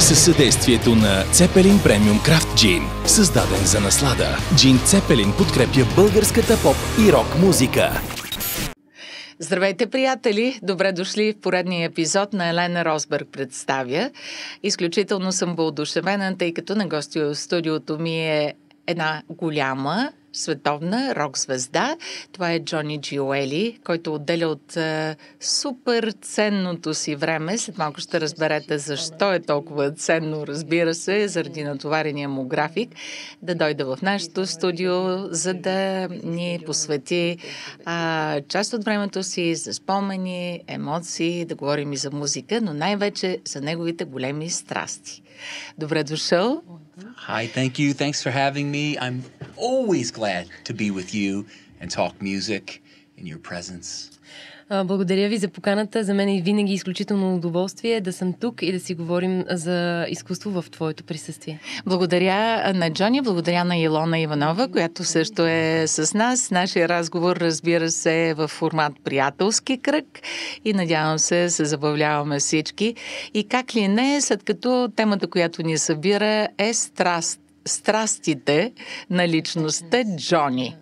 със съдействието на Zeppelin Premium Craft Gin, създаден за наслада. Джин Zeppelin подкрепя българската поп и рок музика. Здравейте, приятели! Добре дошли в поредния епизод на Елена Розберг представя. Изключително съм въодушевена, тъй като на гости в студиото ми е една голяма световна рок-звезда. Това е Джони Джиоели, който отделя от супер ценното си време. След малко ще разберете защо е толкова ценно, разбира се, заради натоварения му график, да дойде в нашото студио, за да ни посвети част от времето си за спомени, емоции, да говорим и за музика, но най-вече за неговите големи страсти. Добре дошъл! Hi, thank you. Thanks for having me. I'm always glad to be with you and talk music in your presence. Благодаря ви за поканата. За мен е винаги изключително удоволствие да съм тук и да си говорим за изкуство в твоето присъствие. Благодаря на Джони, благодаря на Илона Иванова, която също е с нас. Нашия разговор, разбира се, е в формат приятелски кръг и надявам се забавляваме всички. И как ли не, след като темата, която ни събира е страстите на личността Джони.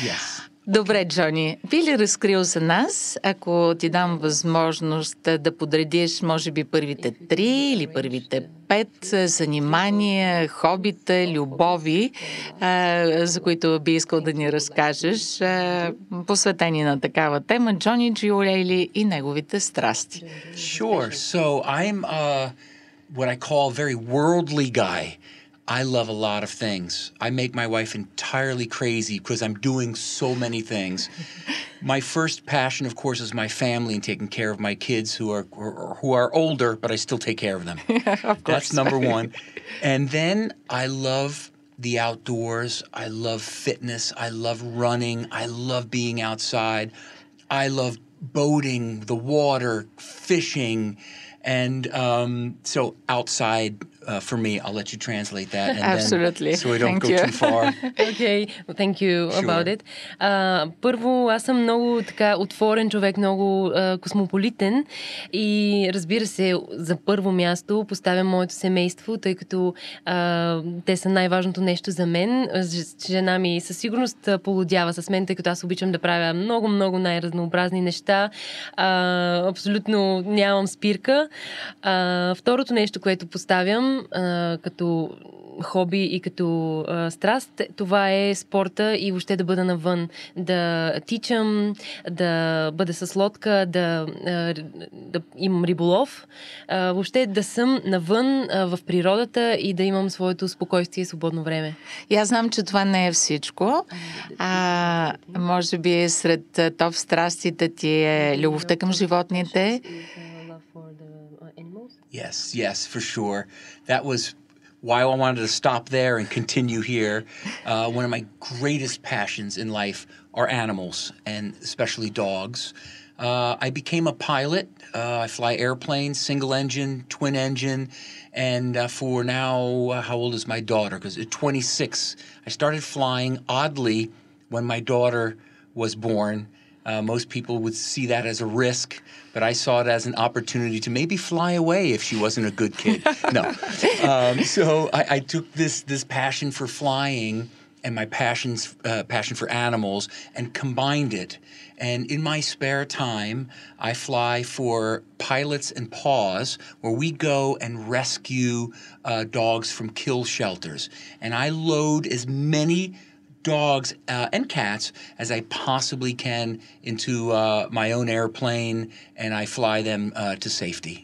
Yes. Добре, Джони, би ли разкрил за нас, ако ти дам възможност да подредиш, може би, първите 3 или първите 5 занимания, хобита, любови, за които би искал да ни разкажеш, посветени на такава тема, Джони Джиоели и неговите страсти? Sure. So I'm what I call a very worldly guy. I love a lot of things. I make my wife entirely crazy because I'm doing so many things. My first passion, of course, is my family and taking care of my kids who are older, but I still take care of them. Of course. That's number one. And then I love the outdoors. I love fitness. I love running. I love being outside. I love boating, the water, fishing, and so outside. For me, I'll let you translate that. And Absolutely. Then, so we don't Thank go you. too far. Okay, thank you about it. Първо, аз съм много така отворен човек, много космополитен и разбира се, за първо място поставям моето семейство, тъй като те са най-важното нещо за мен. Жена ми със сигурност полудява с мен, тъй като аз обичам да правя много най-разнообразни неща. Абсолютно нямам спирка. Второто нещо, което поставям като хоби и като страст, това е спорта и въобще да бъда навън. Да тичам, да бъда с лодка, да имам риболов. Въобще да съм навън в природата и да имам своето спокойствие и свободно време. И аз знам, че това не е всичко. Може би сред топ страстите ти е любовта към животните. Yes, for sure. That was why I wanted to stop there and continue here. One of my greatest passions in life are animals, and especially dogs. I became a pilot. I fly airplanes, single engine, twin engine, and for now, how old is my daughter? Because at 26, I started flying. Oddly, when my daughter was born, most people would see that as a risk, but I saw it as an opportunity to maybe fly away if she wasn't a good kid. No. So I took this passion for flying and my passion for animals and combined it. And in my spare time, I fly for Pilots and Paws, where we go and rescue dogs from kill shelters. And I load as many dogs and cats as I possibly can into my own airplane, and I fly them to safety.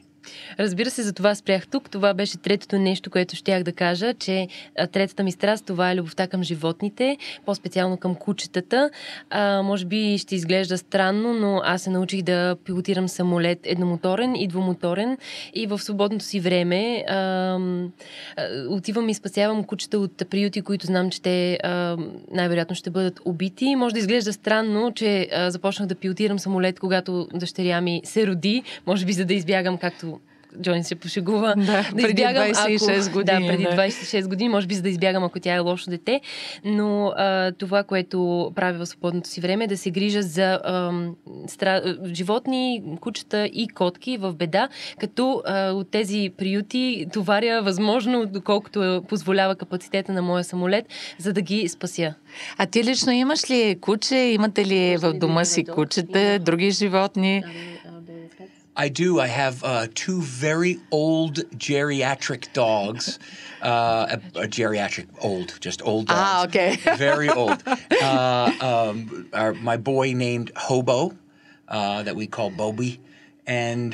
Разбира се, за това спрях тук. Това беше третото нещо, което щях да кажа, че третата ми страст, това е любовта към животните, по-специално към кучетата. Може би ще изглежда странно, но аз се научих да пилотирам самолет едномоторен и двумоторен и в свободното си време отивам и спасявам кучета от приюти, които знам, че те най-вероятно ще бъдат убити. Може да изглежда странно, че започнах да пилотирам самолет, когато дъщеря ми се роди, може би за да избягам, както Джони се пошегува. Да, преди 26 години. Да, преди 26 години, може би за да избягам, ако тя е лошо дете. Но това, което правя в свободното си време, е да се грижа за животни, кучета и котки в беда, като от тези приюти товаря възможно, доколкото позволява капацитета на моя самолет, за да ги спася. А ти лично имаш ли куче? Имате ли в дома си кучета, други животни? I do. I have two very old geriatric dogs. Just old dogs. Ah, okay. Very old. My boy named Hobo, that we call Bobby, and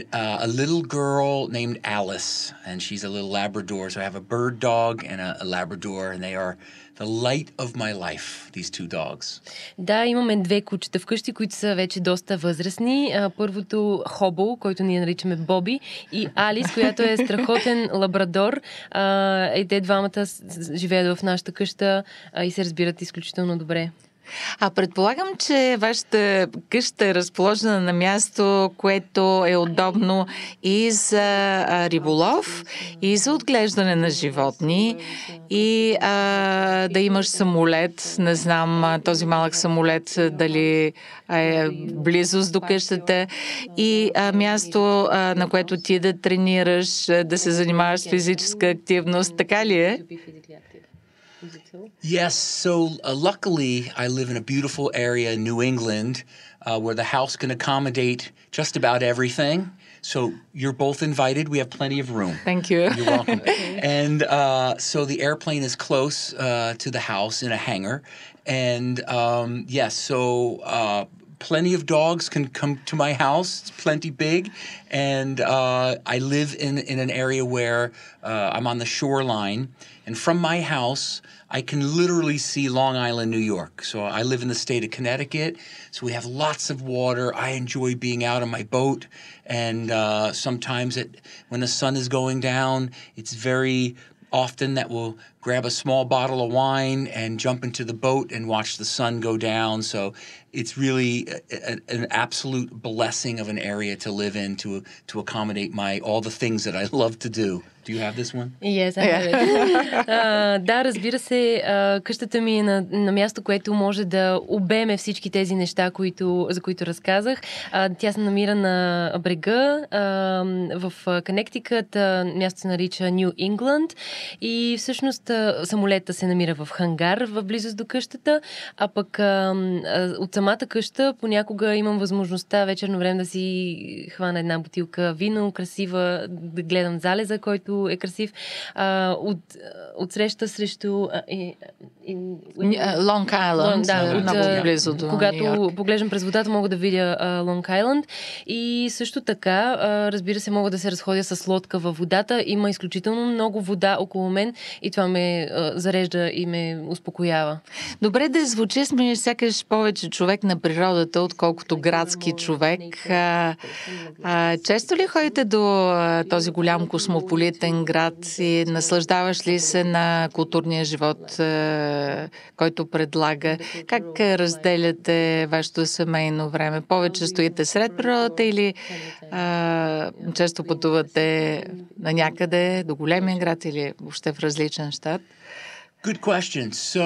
a little girl named Alice, and she's a little Labrador. So I have a bird dog and a Labrador, and they are the light of my life, these two dogs. Да, имаме две кучета вкъщи, които са вече доста възрастни. Първото Хобо, който ние наричаме Боби, и Алис, която е страхотен лабрадор. И те двамата живеят в нашата къща и се разбират изключително добре. А предполагам, че вашата къща е разположена на място, което е удобно и за риболов, и за отглеждане на животни, и да имаш самолет. Не знам този малък самолет дали е близост до къщата, и място, на което ти да тренираш, да се занимаваш с физическа активност. Така ли е? Yes, so luckily I live in a beautiful area in New England where the house can accommodate just about everything. So you're both invited. We have plenty of room. Thank you. You're welcome. And so the airplane is close to the house in a hangar. And yes, so plenty of dogs can come to my house. It's plenty big. And I live in an area where I'm on the shoreline. And from my house, I can literally see Long Island, New York. So I live in the state of Connecticut. So we have lots of water. I enjoy being out on my boat. And sometimes when the sun is going down, it's very often that we'll grab a small bottle of wine and jump into the boat and watch the sun go down. So it's really an absolute blessing of an area to live in to accommodate all the things that I love to do. Do you have this one? Yes, I have it. Да, разбира се, къщата ми е на място, което може да обеме всички тези неща, за които разказах. Тя се намира на брега в Connecticut. Място се нарича New England и всъщност самолета се намира в хангар в близост до къщата, а пък от самата къща понякога имам възможността вечерно време да си хвана една бутилка вино, красива, да гледам залеза, който е красив. Отсреща срещу Long Island, много близо до когато поглеждам през водата, мога да видя Long Island и също така, разбира се, мога да се разходя с лодка във водата. Има изключително много вода около мен и това ме зарежда и ме успокоява. Добре да звучи, сме сякаш повече човек на природата, отколкото градски човек. Често ли ходите до този голям космополитен град и наслаждаваш ли се на културния живот, който предлага? Как разделяте вашето семейно време? Повече стоите сред природата или често пътувате на някъде до големия град или въобще в различен щат? Good question. So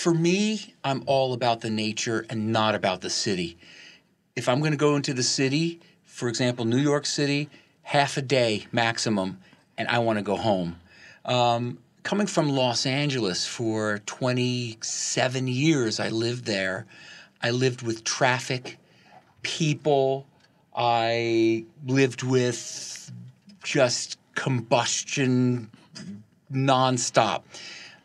for me, I'm all about the nature and not about the city. If I'm going to go into the city, for example, New York City, half a day maximum, and I want to go home. Coming from Los Angeles for 27 years, I lived there. I lived with traffic, people. I lived with just combustion nonstop.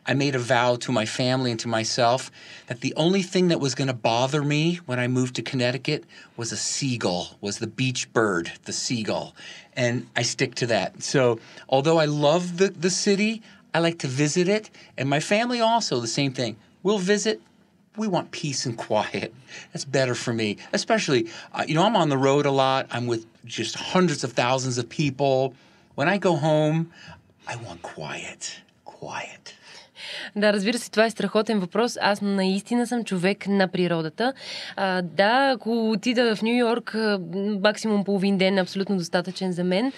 I made a vow to my family and to myself that the only thing that was going to bother me when I moved to Connecticut was a seagull, was the beach bird, the seagull. And I stick to that. So although I love the city, I like to visit it. And my family also, the same thing. We'll visit. We want peace and quiet. That's better for me. Especially, I'm on the road a lot. I'm with just hundreds of thousands of people. When I go home, I want quiet. Да, разбира се, това е страхотен въпрос. Аз наистина съм човек на природата. Да, ако отида в Ню Йорк, максимум половин ден е абсолютно достатъчен за мен.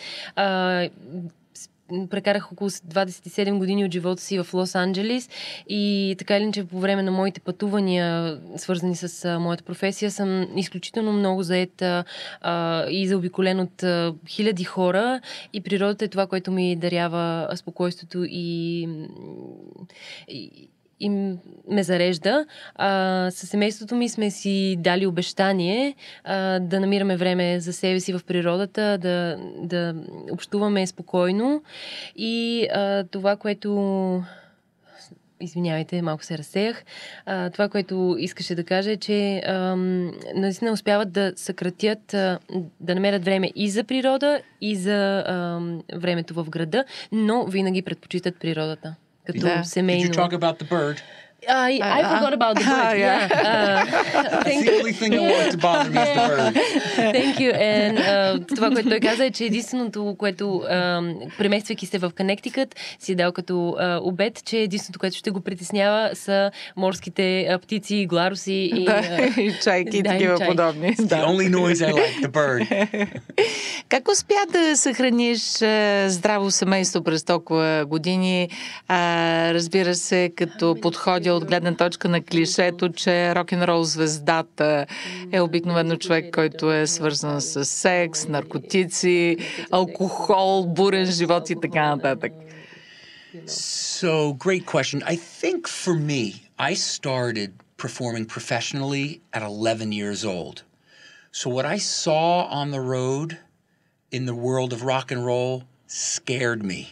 Прекарах около 27 години от живота си в Лос-Анджелис и така или иначе по време на моите пътувания, свързани с моята професия, съм изключително много заета и заобиколен от хиляди хора и природата е това, което ми дарява спокойствието и ме зарежда. Със семейството ми сме си дали обещание да намираме време за себе си в природата, да общуваме спокойно и това, което... Извинявайте, малко се разсеях. Това, което искаше да кажа е, че наистина успяват да съкратят, да намерят време и за природа, и за времето в града, но винаги предпочитат природата. Като семейно. Did you talk about the bird? I forgot about the bird. Yeah. That's the only thing that wants to bother me is the bird. Thank you. And това, което той каза е, че единственото, което премествайки се в Коннектикът, си е дал като обет, че единственото, което ще го притеснява са морските птици, гларуси и чайки и такива подобни. The only noise I like, the bird. Как успя да съхраниш здраво семейство през толкова години? Разбира се, като подходя от гледна точка на клишето, че рок-н-рол звездата е обикновено човек, който е свързан с секс, наркотици, алкохол, бурен живот и така нататък. So, great question. I think for me, I started performing professionally at 11 years old. So what I saw on the road in the world of rock and roll scared me.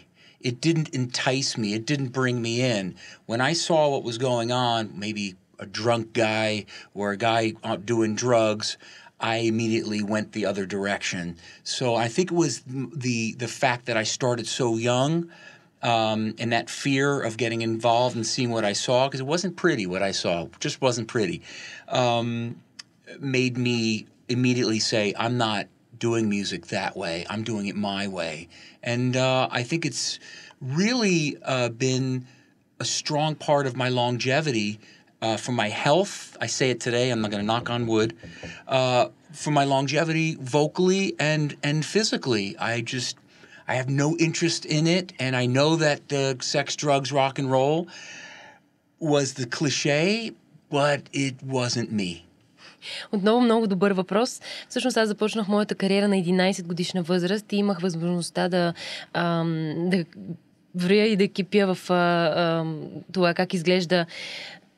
It didn't entice me. It didn't bring me in. When I saw what was going on, maybe a drunk guy or a guy doing drugs, I immediately went the other direction. So I think it was the fact that I started so young and that fear of getting involved and seeing what I saw, because it wasn't pretty what I saw, it just wasn't pretty, made me immediately say, I'm not doing music that way. I'm doing it my way. And I think it's really been a strong part of my longevity for my health. I say it today, I'm not going to knock on wood. For my longevity vocally and physically. I have no interest in it, and I know that sex, drugs, rock and roll was the cliche, but it wasn't me. Отново много добър въпрос. Всъщност аз започнах моята кариера на 11 годишна възраст и имах възможността да вря и да кипя в това как изглежда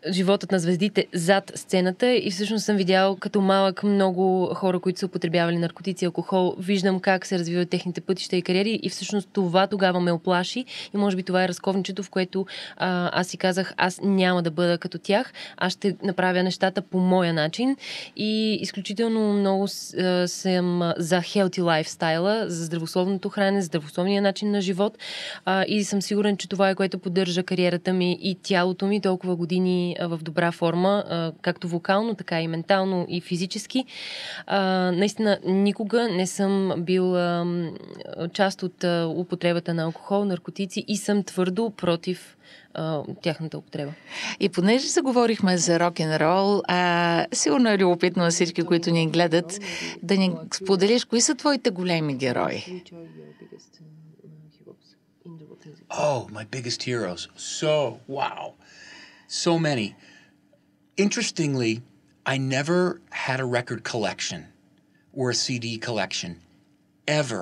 животът на звездите зад сцената и всъщност съм видял като малък много хора, които са употребявали наркотици и алкохол. Виждам как се развиват техните пътища и кариери и всъщност това тогава ме оплаши и може би това е разковничето, в което аз си казах, аз няма да бъда като тях, аз ще направя нещата по моя начин и изключително много съм за healthy lifestyle, за здравословното хранене, здравословния начин на живот и съм сигурен, че това е което поддържа кариерата ми и тялото ми толкова години в добра форма, както вокално, така и ментално и физически. Наистина, никога не съм бил част от употребата на алкохол, наркотици и съм твърдо против тяхната употреба. И понеже заговорихме за рок-н-рол, сигурно е любопитно на всички, които ни гледат, да ни споделиш кои са твоите големи герои. Oh, my biggest heroes. Wow. So many. Interestingly, I never had a record collection or a CD collection, ever.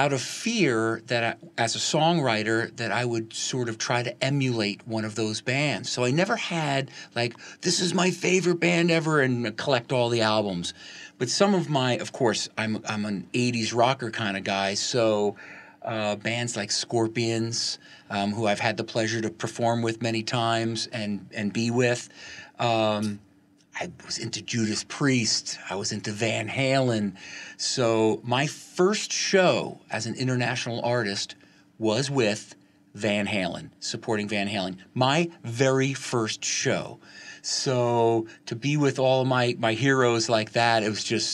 Out of fear that as a songwriter, that I would sort of try to emulate one of those bands. So I never had like, this is my favorite band ever and collect all the albums. But some of my, of course, I'm an 80s rocker kind of guy, so bands like Scorpions, who I've had the pleasure to perform with many times and be with. I was into Judas Priest. I was into Van Halen. So my first show as an international artist was with Van Halen, supporting Van Halen. My very first show. So to be with all of my heroes like that, it was just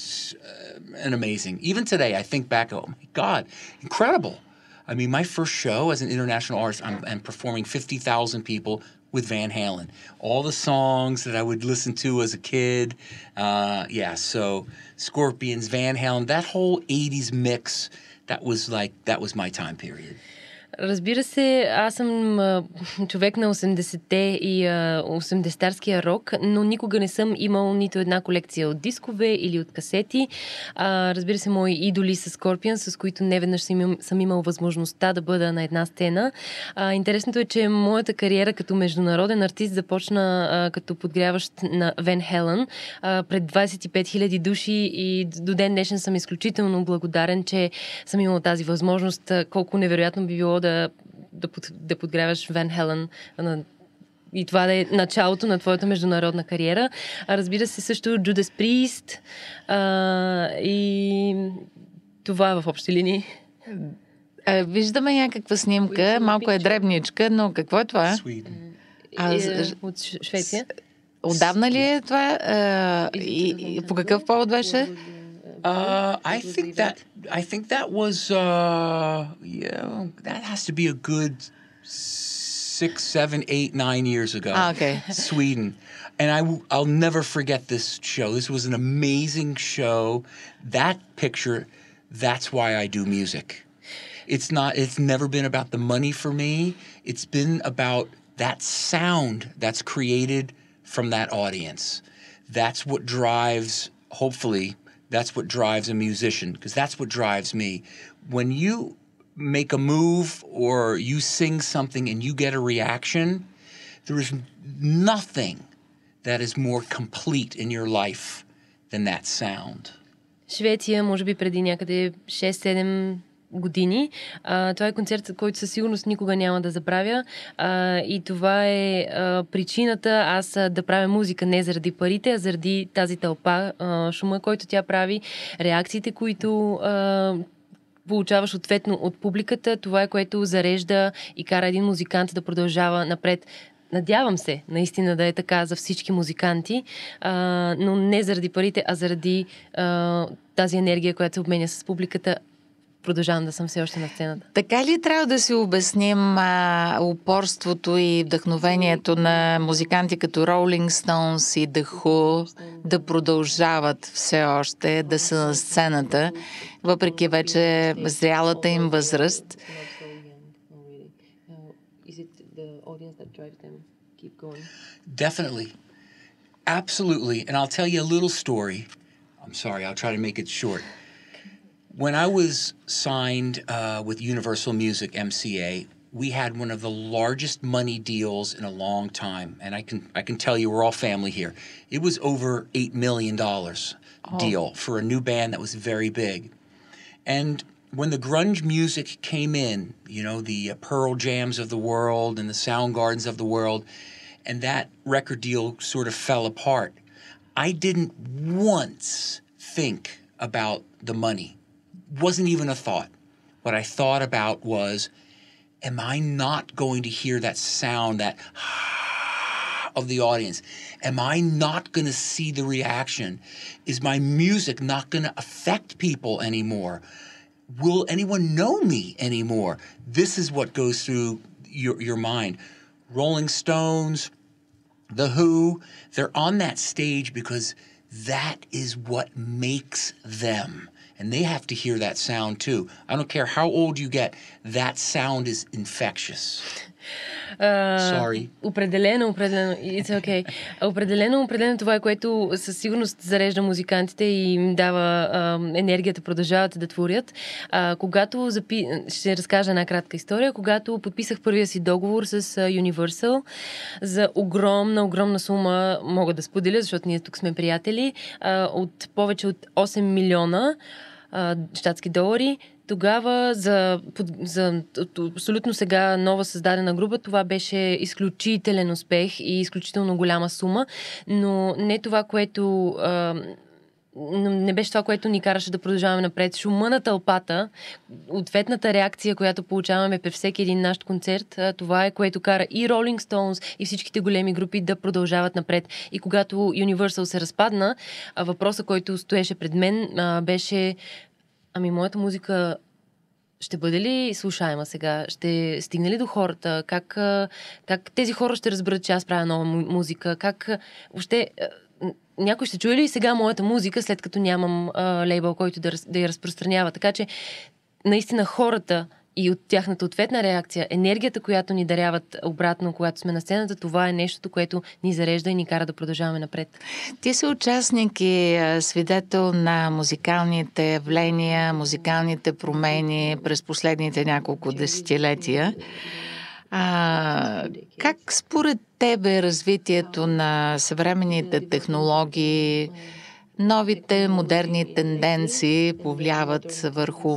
an amazing. Even today, I think back, oh my God, incredible. I mean, my first show as an international artist, I'm performing 50,000 people with Van Halen. All the songs that I would listen to as a kid. So Scorpions, Van Halen, that whole 80s mix, that was my time period. Разбира се, аз съм човек на 80-те и 80-тарския рок, но никога не съм имал нито една колекция от дискове или от касети. Разбира се, мои идоли са Scorpions, с които неведнъж съм имал възможността да бъда на една сцена. Интересното е, че моята кариера като международен артист започна като подгряващ на Ван Хелен пред 25 000 души и до ден днешен съм изключително благодарен, че съм имал тази възможност. Колко невероятно би било да подгряваш Ван Хелен и това да е началото на твоята международна кариера. Разбира се, също Judas Priest и това в общи линии. Виждаме някаква снимка, малко е дребничка, но какво е това? От Швеция. Отдавна ли е това? И по какъв повод беше? I think that was that has to be a good 6, 7, 8, 9 years ago. Okay. Sweden. And I'll never forget this show. This was an amazing show. That picture, that's why I do music. It's never been about the money for me. It's been about that sound that's created from that audience. That's what drives, hopefully, that's what drives a musician, because that's what drives me. When you make a move or you sing something and you get a reaction, there is nothing that is more complete in your life than that sound. Швеция, може би преди някъде 6-7 години. Това е концерт, който със сигурност никога няма да забравя. И това е причината аз да правя музика не заради парите, а заради тази тълпа, шума, който тя прави, реакциите, които получаваш ответно от публиката. Това е, което зарежда и кара един музикант да продължава напред. Надявам се наистина да е така за всички музиканти, но не заради парите, а заради тази енергия, която се обменя с публиката. Продължавам да съм все още на сцената. Така ли трябва да си обясним упорството и вдъхновението на музиканти като Rolling Stones и The Who да продължават все още да са на сцената, въпреки вече зрялата им възраст? Definitely. Absolutely. And I'll tell you a little story. I'm sorry, I'll try to make it short. When I was signed with Universal Music, MCA, we had one of the largest money deals in a long time. And I can tell you we're all family here. It was over $8 million deal for a new band that was very big. And when the grunge music came in, you know, the Pearl Jams of the world and the Soundgardens of the world, and that record deal sort of fell apart, I didn't once think about the money. Wasn't even a thought. What I thought about was, am I not going to hear that sound, that of the audience? Am I not going to see the reaction? Is my music not going to affect people anymore? Will anyone know me anymore? This is what goes through your mind. Rolling Stones, The Who, they're on that stage because that is what makes them. And they have to hear that sound too. I don't care how old you get, that sound is infectious. Sorry. Определено. It's okay. Определено това е, което със сигурност зарежда музикантите и им дава енергията, продължават да творят. Когато ще разкажа една кратка история. Когато подписах първия си договор с Universal за огромна сума, мога да споделя, защото ние тук сме приятели, от повече от 8 милиона щатски долари, тогава за абсолютно сега нова създадена група, това беше изключителен успех и изключително голяма сума, но не това, което не беше това, което ни караше да продължаваме напред. Шума на тълпата, ответната реакция, която получаваме при всеки един наш концерт, това е, което кара и Rolling Stones, и всичките големи групи да продължават напред. И когато Universal се разпадна, въпросът, който стоеше пред мен, беше: ами моята музика ще бъде ли слушаема сега? Ще стигне ли до хората? Как тези хора ще разберат, че аз правя нова музика? Как въобще някой ще чуе ли сега моята музика, след като нямам лейбъл, който да я разпространява? Така че наистина хората и от тяхната ответна реакция, енергията, която ни даряват обратно, когато сме на сцената, това е нещото, което ни зарежда и ни кара да продължаваме напред. Ти си участник и свидетел на музикалните явления, музикалните промени през последните няколко десетилетия. Как според тебе развитието на съвременните технологии, новите модерни тенденции повлияват върху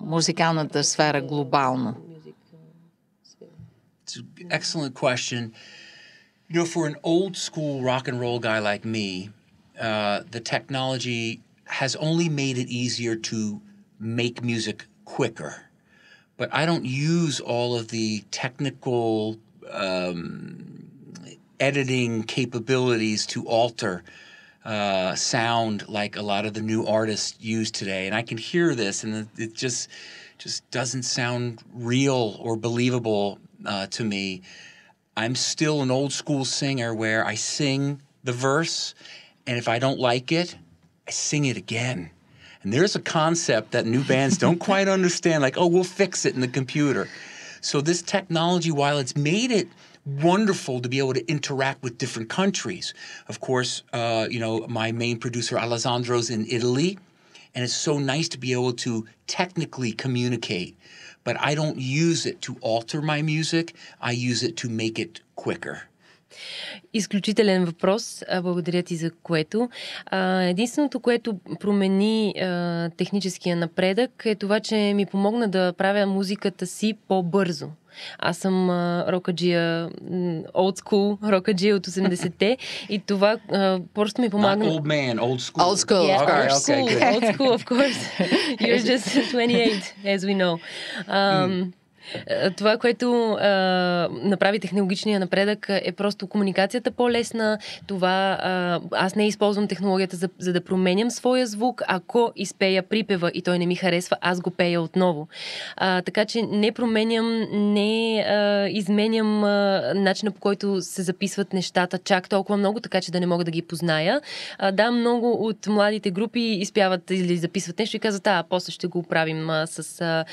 музикалната сфера глобално? It's an excellent question. You know, for an old school rock and roll guy like me, the technology has only made it easier to make music quicker. But I don't use all of the technical editing capabilities to alter sound like a lot of the new artists use today. And I can hear this, and it just doesn't sound real or believable to me. I'm still an old school singer where I sing the verse, and if I don't like it, I sing it again. And there's a concept that new bands don't quite understand, like, oh, we'll fix it in the computer. So this technology, while it's made it wonderful to be able to interact with different countries. Of course, you know, my main producer, Alessandro's in Italy, and it's so nice to be able to technically communicate. But I don't use it to alter my music. I use it to make it quicker. Изключителен въпрос. Благодаря ти за което. Единственото, което промени техническия напредък е това, че ми помогна да правя музиката си по-бързо. Аз съм рокаджия, old school рокаджия от 80-те и това просто ми помага. Not old man, old school. Old school, Yeah, of course. Old school, of course. You're just 28, as we know. Това, което направи технологичния напредък, е просто комуникацията по-лесна. Това аз не използвам технологията за да променям своя звук. Ако изпея припева и той не ми харесва, аз го пея отново. Така че не променям, не изменям начина, по който се записват нещата чак толкова много, така че да не мога да ги позная. Да, много от младите групи изпяват или записват нещо и казват, после ще го правим с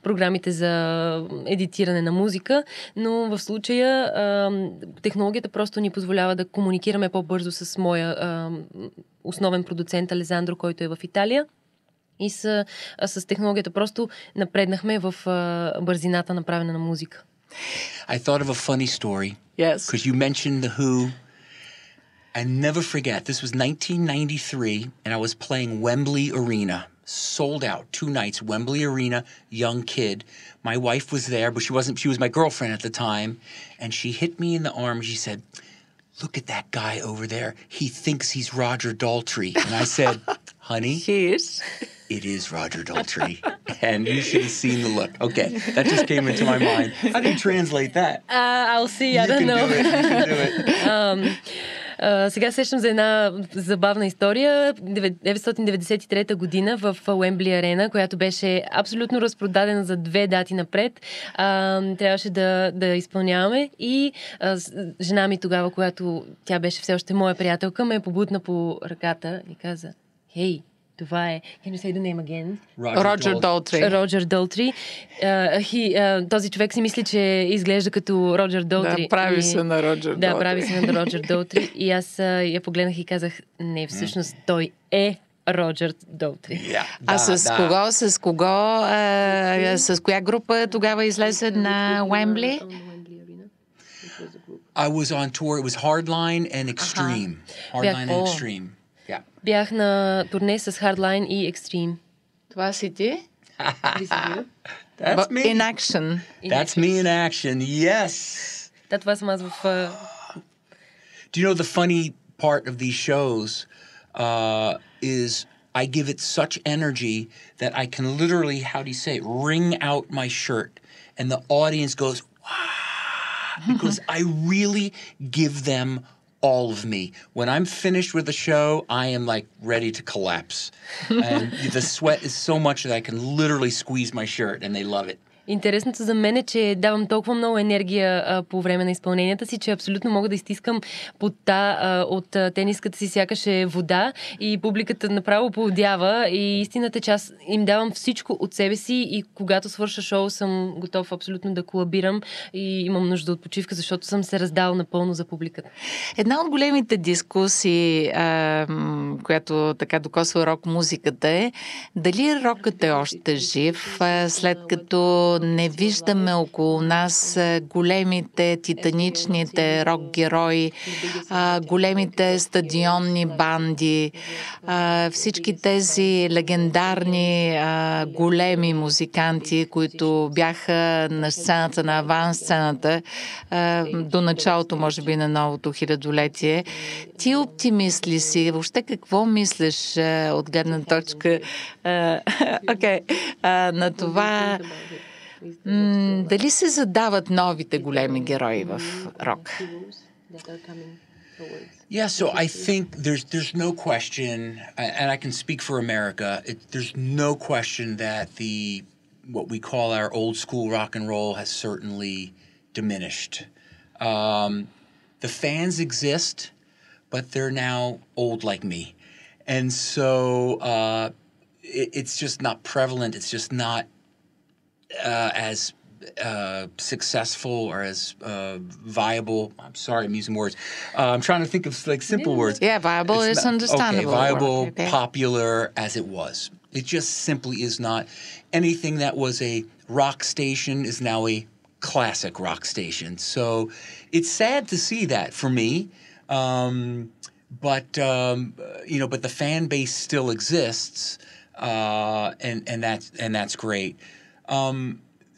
програмите за едитиране на музика, но в случая технологията просто ни позволява да комуникираме по-бързо с моя основен продуцент Алесандро, който е в Италия. И с технологията просто напреднахме в бързината на правене на музика. I thought of a funny story. Yes. Because you mentioned the Who. I never forget, this was 1993, and I was playing Wembley Arena. Sold out, 2 nights, Wembley Arena, young kid. My wife was there, but she was my girlfriend at the time, and she hit me in the arm and she said, "Look at that guy over there. He thinks he's Roger Daltrey." And I said, "Honey, He is. It is Roger Daltrey." And you should have seen the look. Okay, that just came into my mind. How do you translate that? I'll see, I don't know. You can do it. Сега сещам за една забавна история. 1993 година в Уембли Арена, която беше абсолютно разпродадена за 2 дати напред. Трябваше да изпълняваме и жена ми тогава, която тя беше все още моя приятелка, ме побутна по ръката и каза: "Хей, това е..." Can you say the name again? Роджер Долтри. Роджер Долтри. Този човек си мисли, че изглежда като Роджер Долтри. Да, прави се на Роджер Долтри. Да, прави се на Роджер Долтри. И аз я погледнах и казах: "Не, всъщност той е Роджер Долтри." Yeah, с с коя група тогава излезе на Уембли? I was on tour. It was Hardline and Extreme. Hardline and Extreme. Yeah. Бях на турне с Hardline и Extreme. Това си ти? That's me. In action. That's me in action. Yes. Да, това съм аз в... Do you know the funny part of these shows is I give it such energy that I can literally, how do you say it, wring out my shirt and the audience goes, "Wow," because I really give them all of me. When I'm finished with the show, I am like ready to collapse. And the sweat is so much that I can literally squeeze my shirt and they love it. Интересното за мен е, че давам толкова много енергия по време на изпълненията си, че абсолютно мога да изтискам пота от тениската си, сякаш е вода и публиката направо поудява и истината е, че аз им давам всичко от себе си и когато свърша шоу съм готов абсолютно да колабирам и имам нужда от почивка, защото съм се раздал напълно за публиката. Една от големите дискусии, която така докосва рок-музиката е дали рокът е още жив, след като не виждаме около нас големите, титаничните рок-герои, големите стадионни банди, всички тези легендарни големи музиканти, които бяха на сцената, на авансцената до началото, може би, на новото хилядолетие. Ти оптимист ли си? Въобще какво мислиш от гледна точка на това? Дали се задават новите големи герои в рок? Yeah, so I think there's no question, and I can speak for America, there's no question that what we call our old school rock and roll has certainly diminished. The fans exist, but they're now old like me. And so it's just not prevalent, it's just not as successful or as viable. I'm sorry, I'm using words. I'm trying to think of like simple words. Yeah, viable is understandable. Okay, viable, popular as it was. It just simply is not. Anything that was a rock station is now a classic rock station. So it's sad to see that for me. But the fan base still exists, and that's great.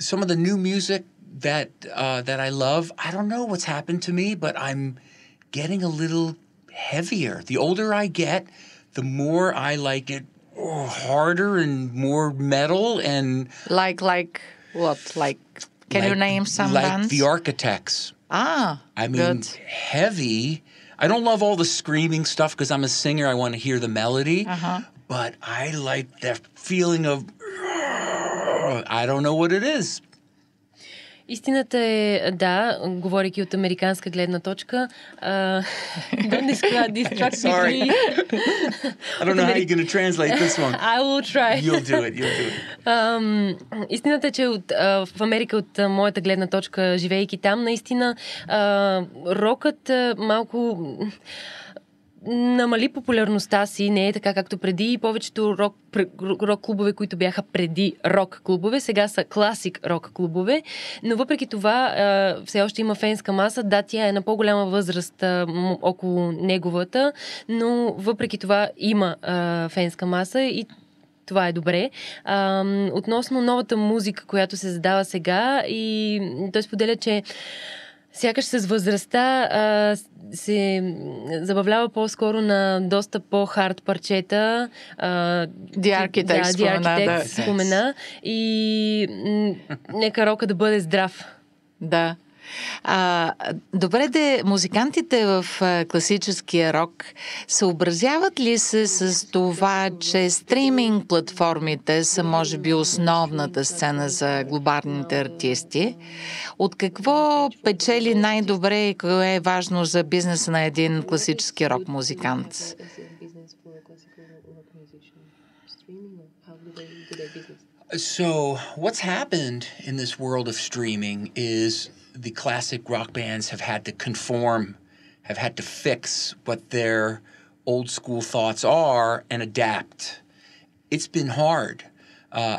Some of the new music that I love, I don't know what's happened to me, but I'm getting a little heavier. The older I get, the more I like it harder and more metal and like what? Like can you name some bands? Like the Architects. I mean, good. Heavy. I don't love all the screaming stuff because I'm a singer. I want to hear the melody, but I like that feeling of I don't know what it is. Истината е, да, говорейки от американска гледна точка, don't distract Sorry. me. I don't know how you're going to translate this one. I will try. You'll do it. Истината е, че в Америка от моята гледна точка, живейки там, наистина рокът малко намали популярността си, не е така както преди и повечето рок-клубове, които бяха преди рок-клубове, сега са класик рок-клубове, но въпреки това все още има фенска маса. Да, тя е на по-голяма възраст около неговата, но въпреки това има фенска маса и това е добре. Относно новата музика, която се задава сега, и той споделя, че сякаш с възрастта се забавлява по-скоро на доста по-хард парчета. The Architect спомена. И нека рока да бъде здрав. Да. Добре, музикантите в класическия рок съобразяват ли се с това, че стриминг платформите са може би основната сцена за глобалните артисти? От какво печели най-добре и кое е важно за бизнеса на един класически рок музикант? So, what's happened in this world of streaming is the classic rock bands have had to conform, have had to fix what their old school thoughts are and adapt. It's been hard.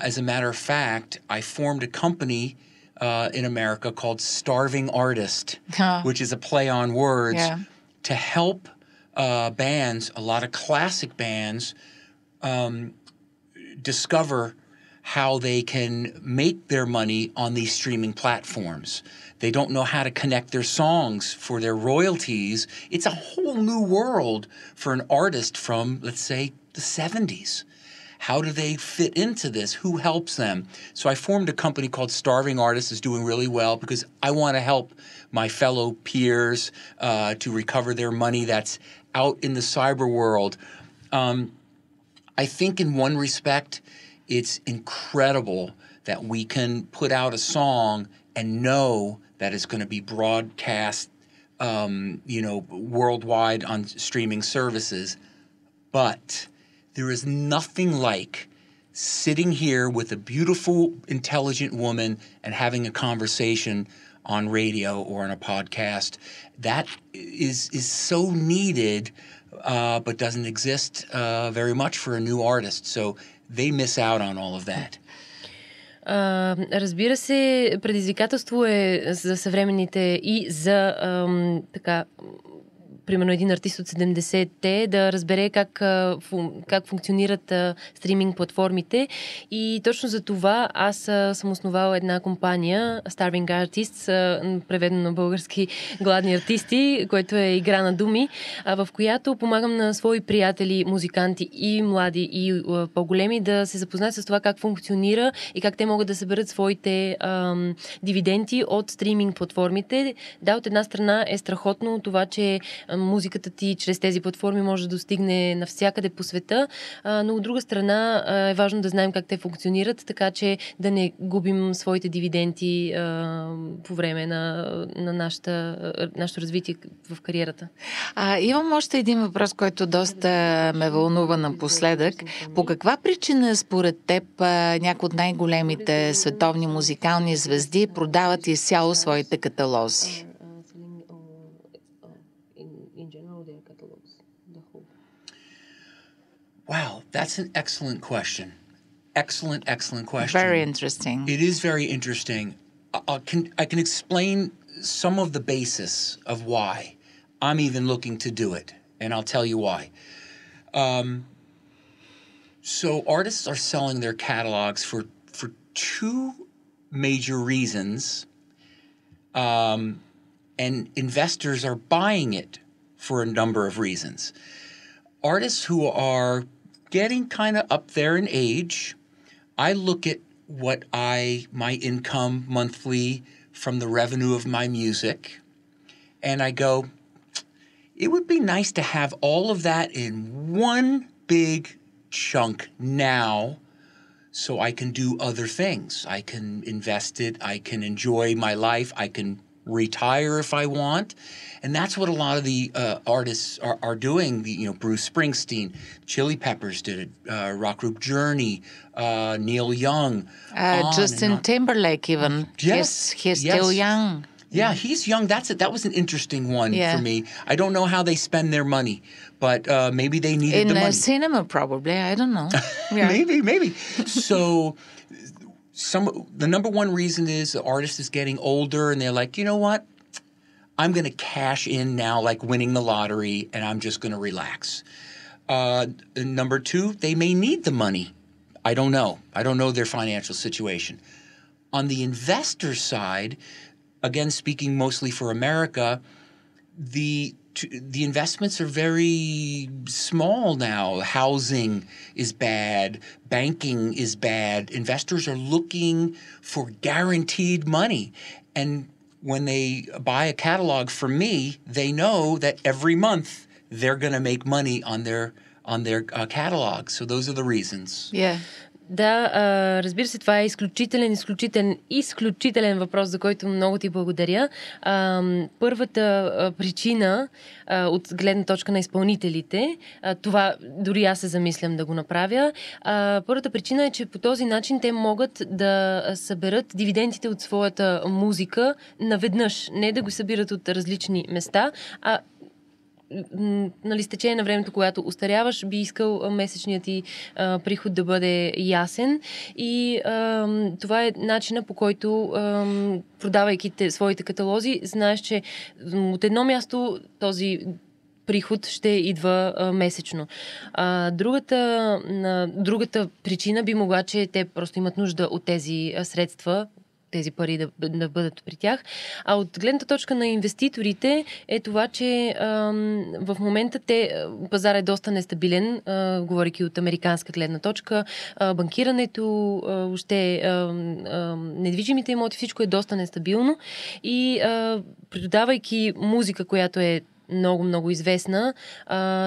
As a matter of fact, I formed a company in America called Starving Artist, which is a play on words, to help bands, a lot of classic bands, discover how they can make their money on these streaming platforms. They don't know how to connect their songs for their royalties. It's a whole new world for an artist from, let's say, the 70s. How do they fit into this? Who helps them? So I formed a company called Starving Artists, is doing really well because I want to help my fellow peers to recover their money that's out in the cyber world. I think in one respect, it's incredible that we can put out a song and know that it's going to be broadcast, worldwide on streaming services. But there is nothing like sitting here with a beautiful, intelligent woman and having a conversation on radio or on a podcast. That is so needed, but doesn't exist very much for a new artist. So they miss out on all of that. Разбира се, предизвикателство е за съвременните и за примерно един артист от 70-те да разбере как функционират стриминг платформите. И точно за това аз съм основала една компания, Starving Artists, преведено на български гладни артисти, което е игра на думи, в която помагам на свои приятели, музиканти и млади и по-големи да се запознаят с това как функционира и как те могат да съберат своите дивиденти от стриминг платформите. Да, от една страна е страхотно това, че музиката ти чрез тези платформи може да достигне навсякъде по света, но от друга страна е важно да знаем как те функционират, така че да не губим своите дивиденти по време на нашето развитие в кариерата. Имам още един въпрос, който доста ме вълнува напоследък. По каква причина според теб някои от най-големите световни музикални звезди продават изцяло своите каталози? Wow, that's an excellent question. Excellent question. Very interesting. It is very interesting. I can explain some of the basis of why I'm even looking to do it, and I'll tell you why. So artists are selling their catalogs for two major reasons, and investors are buying it for a number of reasons. Artists who are getting kind of up there in age, I look at my income monthly from the revenue of my music, and I go, it would be nice to have all of that in one big chunk now so I can do other things. I can invest it, I can enjoy my life, I can retire if I want. And that's what a lot of the artists are doing. Bruce Springsteen, Chili Peppers did it, rock group Journey, Neil Young. Justin Timberlake even. Yes. He's still young. Yeah, he's young. That was an interesting one for me. I don't know how they spend their money, but maybe they needed the money. In cinema, probably. I don't know. Yeah. Maybe. So the number one reason is the artist is getting older and they're like, you know what? I'm going to cash in now like winning the lottery and I'm just going to relax. Number two, they may need the money. I don't know. I don't know their financial situation. On the investor side, again, speaking mostly for America, the investments are very small now. Housing is bad. Banking is bad. Investors are looking for guaranteed money. And when they buy a catalog from me, they know that every month they're going to make money on their catalog. So those are the reasons. Yeah. Да, разбира се, това е изключителен въпрос, за който много ти благодаря. Първата причина от гледна точка на изпълнителите, това дори аз се замислям да го направя, първата причина е, че по този начин те могат да съберат дивидендите от своята музика наведнъж, не да го събират от различни места, а с течение на времето, когато остаряваш, би искал месечният ти приход да бъде ясен и това е начина, по който продавайки своите каталози, знаеш, че от едно място този приход ще идва месечно. Другата причина би могла, че те просто имат нужда от тези средства, тези пари да бъдат при тях. А от гледната точка на инвеститорите е това, че в момента пазар е доста нестабилен, говорейки от американска гледна точка. Банкирането, въобще недвижимите имоти, всичко е доста нестабилно и продавайки музика, която е много известна,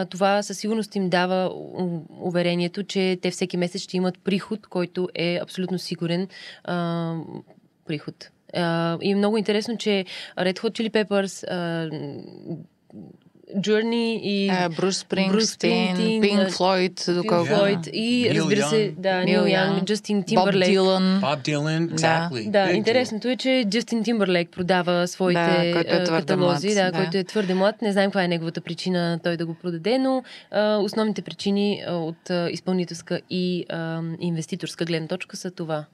това със сигурност им дава уверението, че те всеки месец ще имат приход, който е абсолютно сигурен приход. И е много интересно, че Red Hot Chili Peppers, Journey и Брус Спрингстин, Пинк Флойд, и разбира се, Нил Янг, Джастин Тимбърлейк. Боб Дилан, exactly. Да, интересното е, че Джастин Тимбърлейк продава своите каталози, който е твърде млад. Не знаем каква е неговата причина той да го продаде, но основните причини от изпълнителска и инвеститорска гледна точка са това.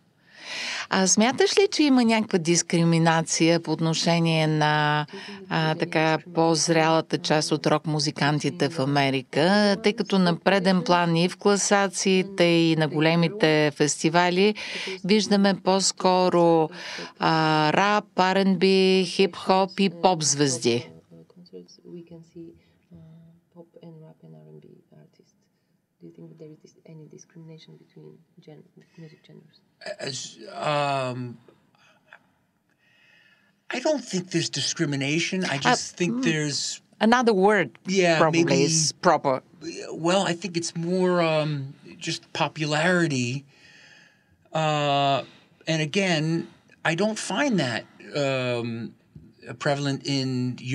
А смяташ ли, че има някаква дискриминация по отношение на така по-зрялата част от рок-музикантите в Америка, тъй като на преден план и в класациите, и на големите фестивали виждаме по-скоро рап, R&B, хип-хоп и поп-звезди? I don't think there's discrimination. I just think there's another word. Probably maybe, is proper. Well, I think it's more just popularity. And again, I don't find that prevalent in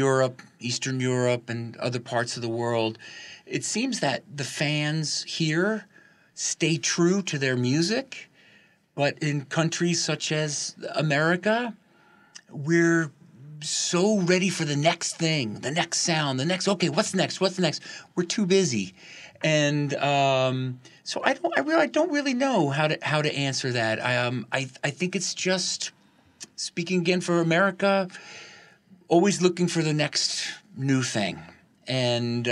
Europe, Eastern Europe, and other parts of the world. It seems that the fans here stay true to their music. But in countries such as America, we're so ready for the next thing, the next sound, okay, what's next? We're too busy. And so I don't really know how to answer that. I think it's just, speaking again for America, always looking for the next new thing. And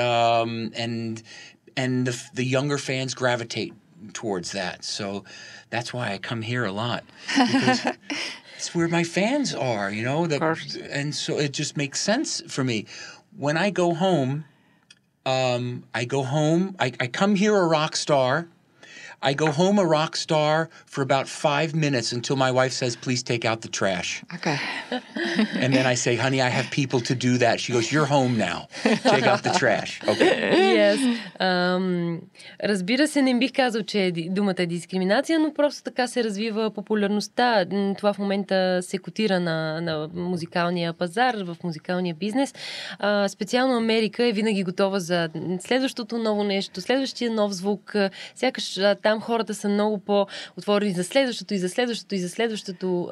the younger fans gravitate towards that. So that's why I come here a lot, because it's where my fans are, and so it just makes sense for me. When I go home, I come here a rock star. I go home a rock star for about 5 minutes until my wife says, please take out the trash. Okay. And then I say, honey, I have people to do that. She goes, you're home now. Take out the trash. Okay. Yes. Разбира се, не бих казал, че думата е дискриминация, но просто така се развива популярността. Това в момента се котира на музикалния пазар, в музикалния бизнес. Специално Америка е винаги готова за следващото ново нещо, следващия нов звук. Сякаш там хората са много по-отворени за следващото и за следващото и за следващото,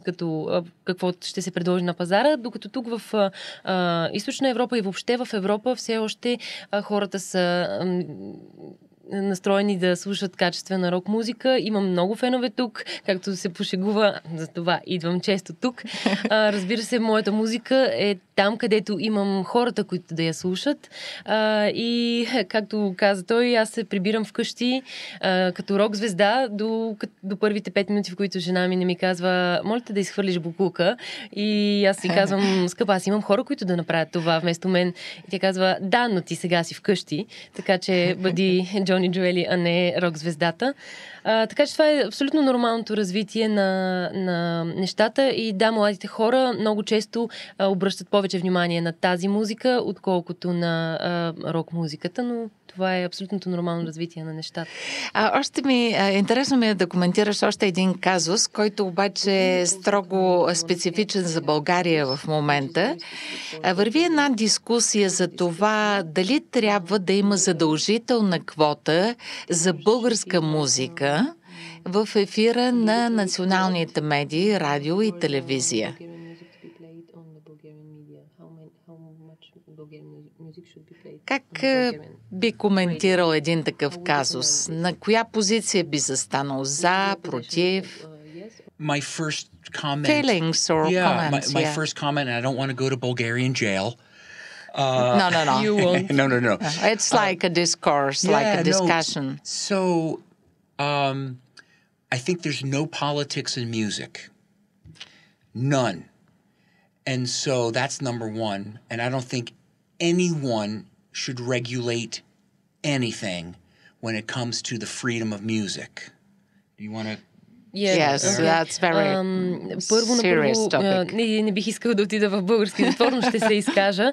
като какво ще се предложи на пазара, докато тук в Източна Европа и въобще в Европа все още хората са настроени да слушат качествена рок-музика. Имам много фенове тук, както се пошегува, за това идвам често тук. Разбира се, моята музика е там, където имам хората, които да я слушат. И, както каза той, аз се прибирам вкъщи като рок-звезда до първите 5 минути, в които жена ми не ми казва, моля те да изхвърлиш букулка. И аз си казвам, скъпа, аз имам хора, които да направят това вместо мен. И тя казва, да, но ти сега си вкъщи. Така че бъди Джони Джиоели, а не рок-звездата. Така че това е абсолютно нормалното развитие на нещата и да, младите хора много често обръщат повече внимание на тази музика, отколкото на рок-музиката, но това е абсолютното нормално развитие на нещата. Интересно ми е да коментираш още един казус, който обаче е строго специфичен за България в момента. Върви една дискусия за това дали трябва да има задължителна квота за българска музика в ефира на националните медии, радио и телевизия. Как би коментирал един такъв казус? На коя позиция би застанал? За, против? My first comment. Feelings or comments. My first comment, and I don't want to go to Bulgarian jail. No. You won't. No. It's like a discourse, like a discussion. So, I think there's no politics in music. None. And so that's number one. And I don't think anyone should regulate anything when it comes to the freedom of music. Do you want to... Yes, that's very serious topic. Не бих искала да отида в български затвор, но ще се изкажа.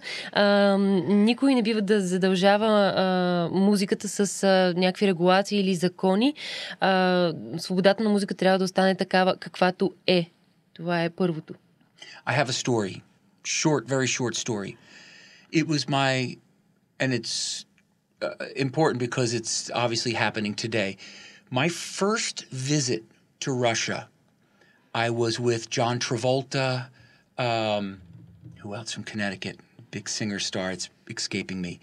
Никой не бива да задължава музиката с някакви регулации или закони. Свободата на музика трябва да остане такава, каквато е. Това е първото. I have a story. Very short story. It was and it's important because it's obviously happening today. My first visit to Russia, I was with John Travolta, who else from Connecticut? Big singer star, it's escaping me.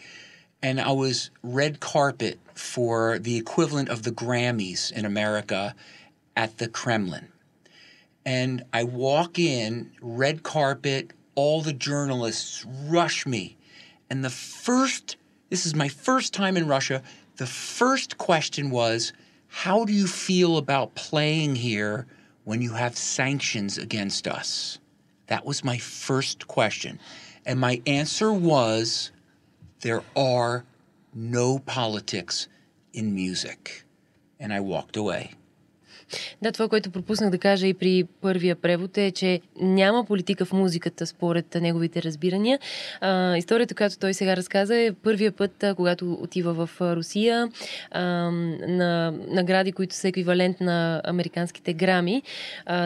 And I was red carpet for the equivalent of the Grammys in America at the Kremlin. And I walk in, red carpet, all the journalists rush me. And this is my first time in Russia, the first question was, how do you feel about playing here when you have sanctions against us? That was my first question. And my answer was, there are no politics in music. And I walked away. Да, това, което пропуснах да кажа и при първия превод е, че няма политика в музиката според неговите разбирания. Историята, която той сега разказа, е първия път, когато отива в Русия на награди, които са еквивалент на американските грами,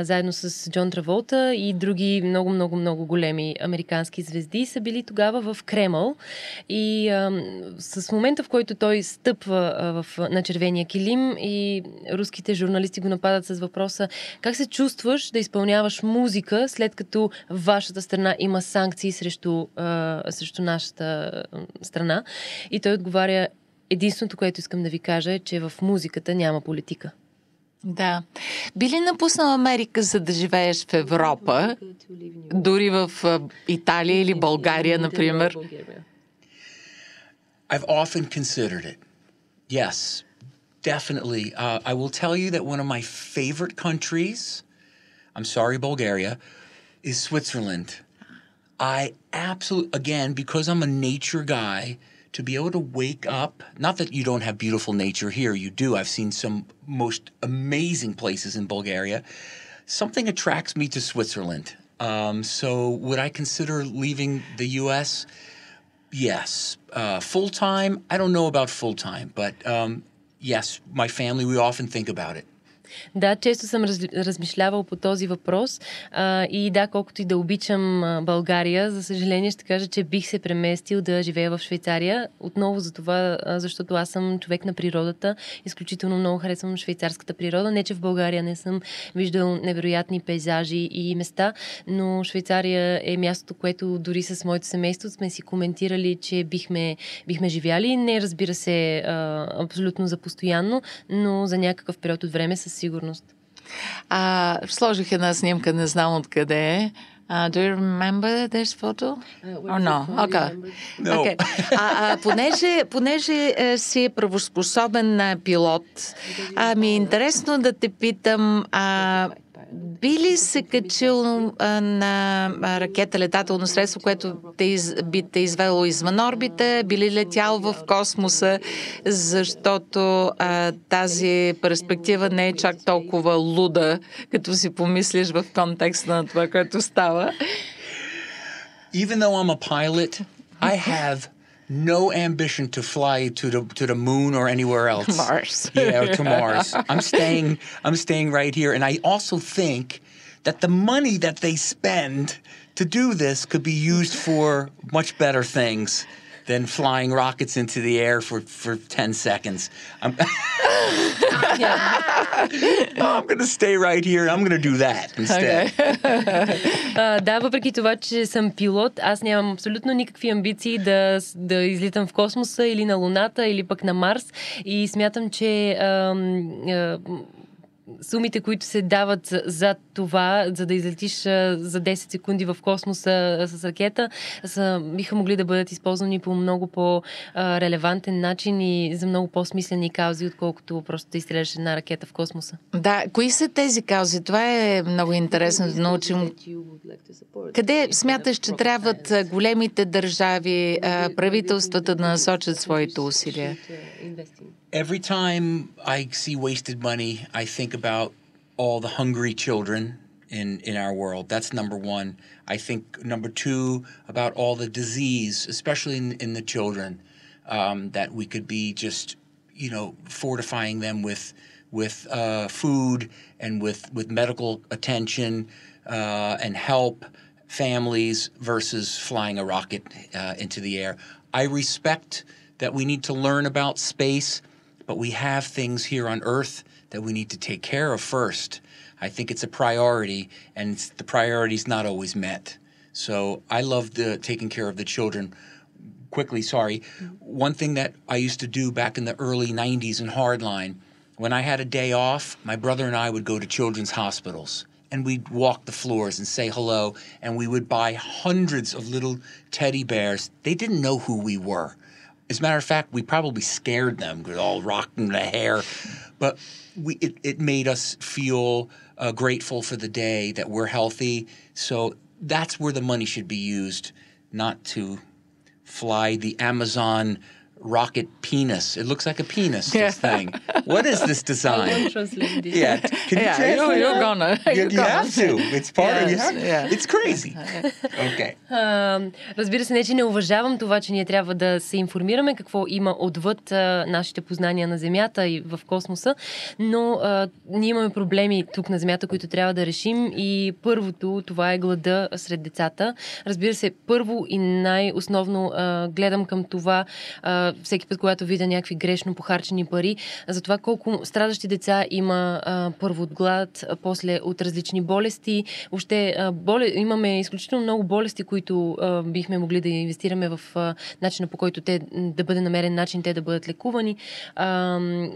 заедно с Джон Траволта и други много големи американски звезди, са били тогава в Кремъл. И с момента, в който той стъпва на червения килим и руските журналисти го нападат с въпроса: как се чувстваш да изпълняваш музика, след като вашата страна има санкции срещу нашата страна? И той отговаря: единственото, което искам да ви кажа, е, че в музиката няма политика. Да. Би ли напуснал Америка, за да живееш в Европа? Дори в Италия или България, например? I've often considered it. Yes. Definitely. I will tell you that one of my favorite countries, I'm sorry, Bulgaria, is Switzerland. I absolutely, again, because I'm a nature guy, to be able to wake up, not that you don't have beautiful nature here, you do. I've seen some most amazing places in Bulgaria. Something attracts me to Switzerland. So would I consider leaving the U.S.? Yes. Full-time? I don't know about full-time, but... yes, my family, we often think about it. Да, често съм размишлявал по този въпрос и да, колкото и да обичам България, за съжаление ще кажа, че бих се преместил да живея в Швейцария. Отново за това, защото аз съм човек на природата. Изключително много харесвам швейцарската природа. Не, че в България не съм виждал невероятни пейзажи и места, но Швейцария е мястото, което дори с моето семейство сме си коментирали, че бихме живяли. Не, разбира се, абсолютно за постоянно, но за някакъв период от време със сигурност. Сложих една снимка, не знам откъде е. Do you remember this photo? Or no? Okay. No. Okay. Понеже си правоспособен пилот, ми е интересно да те питам, би ли се качил на ракета, летателно средство, което би те извело извън орбита, би ли летял в космоса, защото тази перспектива не е чак толкова луда, като си помислиш в контекста на това, което става? Even though I'm a pilot, I have no ambition to fly to the moon or anywhere else. Mars. Yeah, or to Mars. I'm staying right here. And I also think that the money that they spend to do this could be used for much better things than flying rockets into the air for 10 seconds. I'm going to stay right here and I'm going to do that instead. Okay. Да, въпреки това, че съм пилот, аз нямам абсолютно никакви амбиции да излитам в космоса или на Луната, или пък на Марс. И смятам, че сумите, които се дават за това, за да излетиш за 10 секунди в космоса с ракета, биха могли да бъдат използвани по много по-релевантен начин и за много по-смислени каузи, отколкото просто да изстреляш една ракета в космоса. Да, кои са тези каузи? Това е много интересно да научим. Къде смяташ, че трябват големите държави, правителствата да насочат своите усилия? Every time I see wasted money, I think about all the hungry children in our world. That's number one. I think number two about all the disease, especially in the children, that we could be just, fortifying them with food and with medical attention and help families versus flying a rocket into the air. I respect that we need to learn about space, but we have things here on Earth that we need to take care of first. I think it's a priority, and the priority's not always met. So I love taking care of the children. Quickly, sorry. One thing that I used to do back in the early 90s in Hardline, when I had a day off, my brother and I would go to children's hospitals, and we'd walk the floors and say hello, and we would buy hundreds of little teddy bears. They didn't know who we were. As a matter of fact, we probably scared them with all rocking the hair, but it made us feel grateful for the day that we're healthy. So that's where the money should be used, not to fly the Amazon rocket penis. It looks like a penis, this thing. What is this design? I won't translate this. Yeah, can you translate? You're gonna. You have to. It's part of you. Yeah. It's crazy. Okay. Разбира се, не, че не уважавам това, че ние трябва да се информираме какво има отвъд нашите познания на Земята и в космоса, но ние имаме проблеми тук на Земята, които трябва да решим, и първото, това е глада сред децата. Разбира се, първо и най-основно гледам към това всеки път, когато видя някакви грешно похарчени пари, за това колко страдащи деца има първо от глад, после от различни болести. Въобще имаме изключително много болести, които бихме могли да инвестираме в начина, по който да бъде намерен начин те да бъдат лекувани.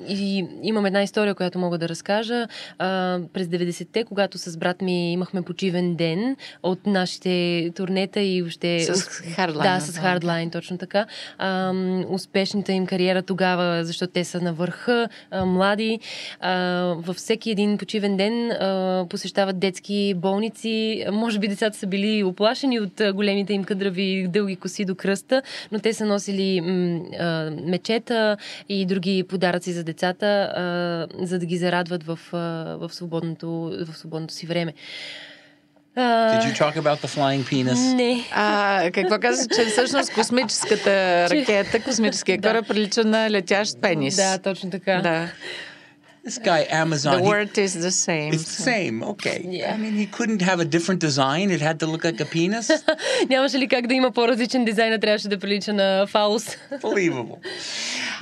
И имам една история, която мога да разкажа. През 90-те, когато с брат ми имахме почивен ден от нашите турнета и въобще... С Hardline. Да, с Hardline, точно така. Успешната им кариера тогава, защото те са на върха, млади. Във всеки един почивен ден посещават детски болници. Може би децата са били оплашени от големите им къдрави дълги коси до кръста, но те са носили мечета и други подаръци за децата, за да ги зарадват в свободното си време. Did you talk about the flying penis? Не. Какво каза, че всъщност космическата ракета, космическия кораб прилича на летящ пенис? Да, точно така. Да. This guy, Amazon... The word is the same. It's the same, okay. Yeah. I mean, he couldn't have a different design. It had to look like a penis. Нямаше ли как да има по-различен дизайн, а трябваше да прилича на фалус? Unbelievable.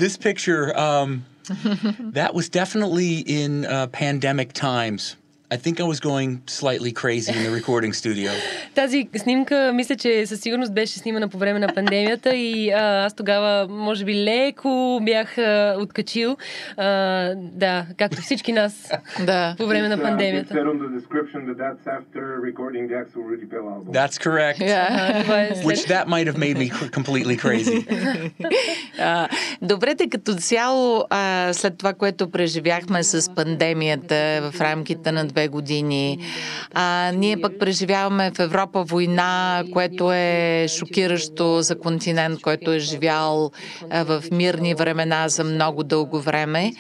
This picture, that was definitely in pandemic times. I think I was going slightly crazy in the recording studio. Тази снимка, мисля, че със сигурност беше снимана по време на пандемията и аз тогава, може би, леко бях откачил. Да, както всички нас по време на пандемията. That's correct. Which that might have made me completely crazy. Добре, като цяло, след това, което преживяхме с пандемията в рамките на 2 години. Ние пък преживяваме в Европа война, което е шокиращо за континент, който е живял в мирни времена за много дълго време.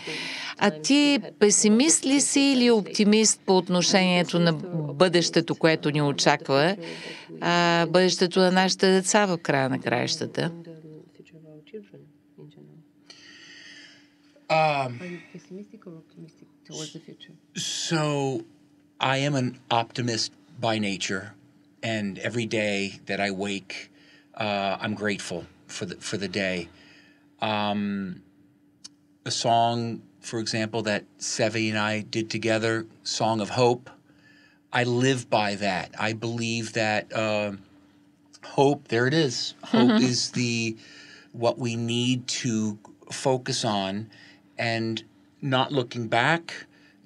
А ти песимист ли си или оптимист по отношението на бъдещето, което ни очаква? Бъдещето на нашите деца в края на краищата? So I am an optimist by nature, and every day that I wake, I'm grateful for the day. A song, for example, that Sevi and I did together, Song of Hope, I live by that. I believe that hope, there it is. Hope is what we need to focus on, and not looking back,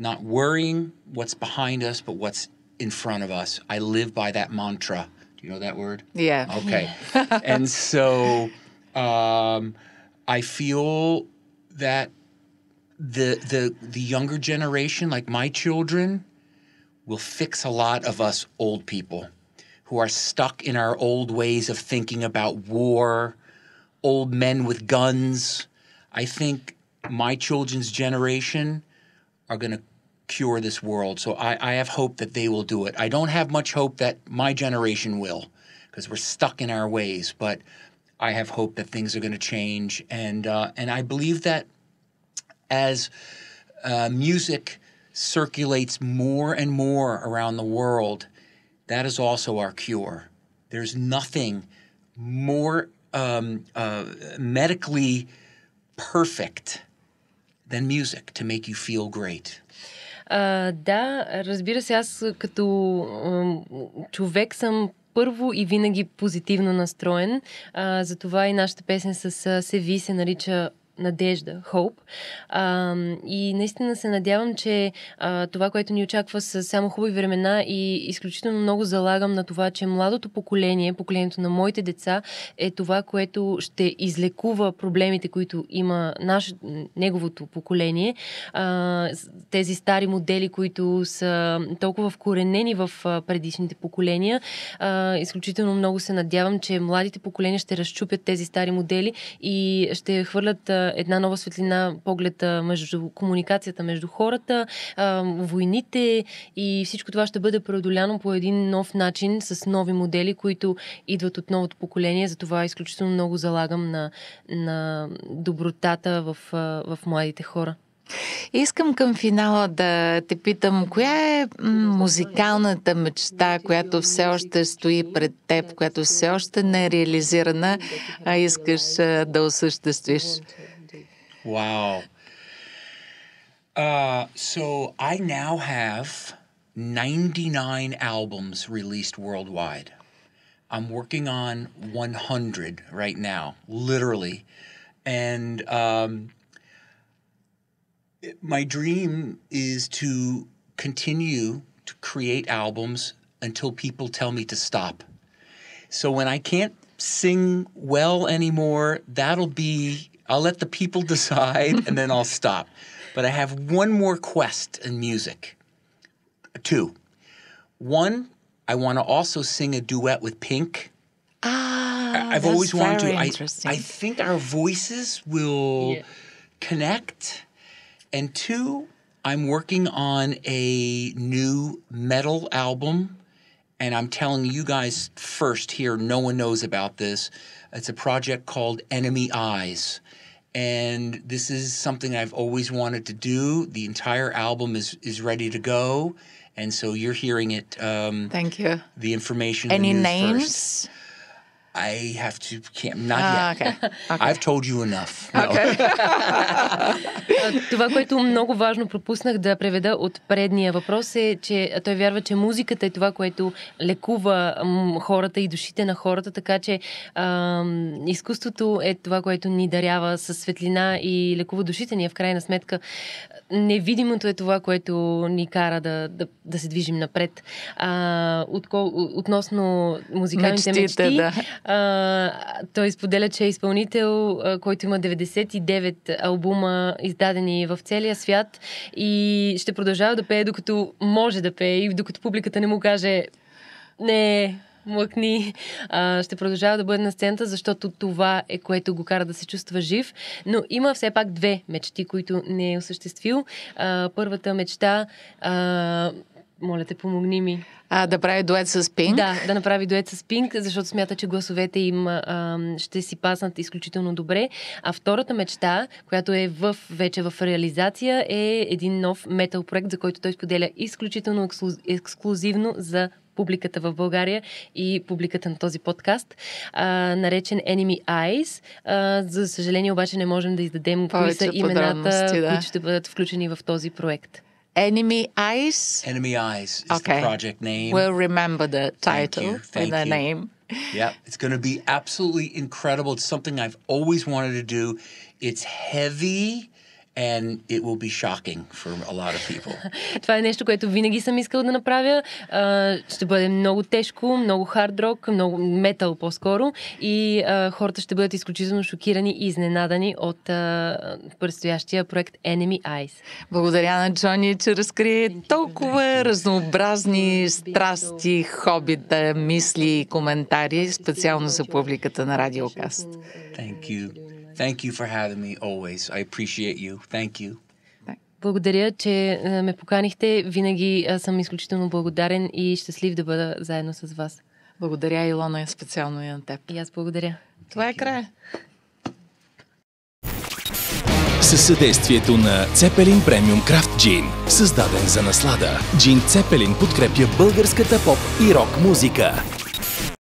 not worrying what's behind us, but what's in front of us. I live by that mantra. Do you know that word? Yeah. Okay. And so I feel that the younger generation, like my children, will fix a lot of us old people who are stuck in our old ways of thinking about war, old men with guns. I think my children's generation are going to cure this world. So I have hope that they will do it. I don't have much hope that my generation will, because we're stuck in our ways. But I have hope that things are going to change. And I believe that as music circulates more and more around the world, that is also our cure. There's nothing more medically perfect than music to make you feel great. Да, разбира се, аз като човек съм първо и винаги позитивно настроен. Затова и нашата песен с Севи се нарича надежда, hope. И наистина се надявам, че това, което ни очаква, са само хубави времена и изключително много залагам на това, че младото поколение, поколението на моите деца, е това, което ще излекува проблемите, които има неговото поколение. Тези стари модели, които са толкова вкоренени в предишните поколения. Изключително много се надявам, че младите поколения ще разчупят тези стари модели и ще хвърлят една нова светлина, поглед между комуникацията между хората, войните и всичко това ще бъде преодоляно по един нов начин с нови модели, които идват от новото поколение. Затова изключително много залагам на добротата в младите хора. Искам към финала да те питам, коя е музикалната мечта, която все още стои пред теб, която все още не е реализирана, а искаш да осъществиш? Wow. So I now have 99 albums released worldwide. I'm working on 100 right now, literally. And my dream is to continue to create albums until people tell me to stop. So when I can't sing well anymore, I'll let the people decide and then I'll stop. But I have one more quest in music. 2. One, I want to also sing a duet with Pink. I've always wanted to. I think our voices will connect. And 2, I'm working on a new metal album. And I'm telling you guys first here, no one knows about this. It's a project called Enemy Eyes. And this is something I've always wanted to do. The entire album is ready to go. And so you're hearing it. Thank you. The information. Any the names? First. Not yet. Okay. I've told you enough. No. Okay. Това, което много важно пропуснах да преведа от предния въпрос е, че той вярва, че музиката е това, което лекува хората и душите на хората, така че изкуството е това, което ни дарява със светлина и лекува душите ни. В крайна сметка невидимото е това, което ни кара да се движим напред. Относно музикалните мечти, той споделя, че е изпълнител, който има 99 албума, издадени в целия свят и ще продължава да пее, докато може да пее и докато публиката не му каже не, млъкни. Ще продължава да бъде на сцената, защото това е, което го кара да се чувства жив. Но има все пак 2 мечти, които не е осъществил. Първата мечта, моля те, помогни ми. Да прави дует с Пинк? Да направи дует с Пинк, защото смята, че гласовете им ще си паснат изключително добре. А втората мечта, която е вече в реализация, е един нов метъл проект, за който той споделя изключително ексклузивно за публиката в България и публиката на този подкаст, наречен Enemy Eyes. За съжаление обаче не можем да издадем кои са имената, които ще бъдат включени в този проект. Enemy Eyes? Enemy Eyes is the project name. We'll remember the title and the name. Yeah, it's going to be absolutely incredible. It's something I've always wanted to do. It's heavy and it will be shocking for a lot of people. Това е нещо, което винаги съм искал да направя. Ще бъде много тежко, много хард рок, много метъл по-скоро и хората ще бъдат изключително шокирани и изненадани от предстоящия проект Enemy Eyes. Благодаря на Джони, че разкрие толкова разнообразни страсти, хобита, мисли и коментари, специално за публиката на Radiocast. Thank you. Thank you for having me always. I appreciate you. Thank you. Благодаря, че ме поканихте. Винаги съм изключително благодарен и щастлив да бъда заедно с вас. Благодаря, Илона, специално и на теб. И аз благодаря. Това е края. Със съдействието на Zeppelin Premium Craft Gin, създаден за наслада, Джин Zeppelin подкрепя българската поп и рок музика.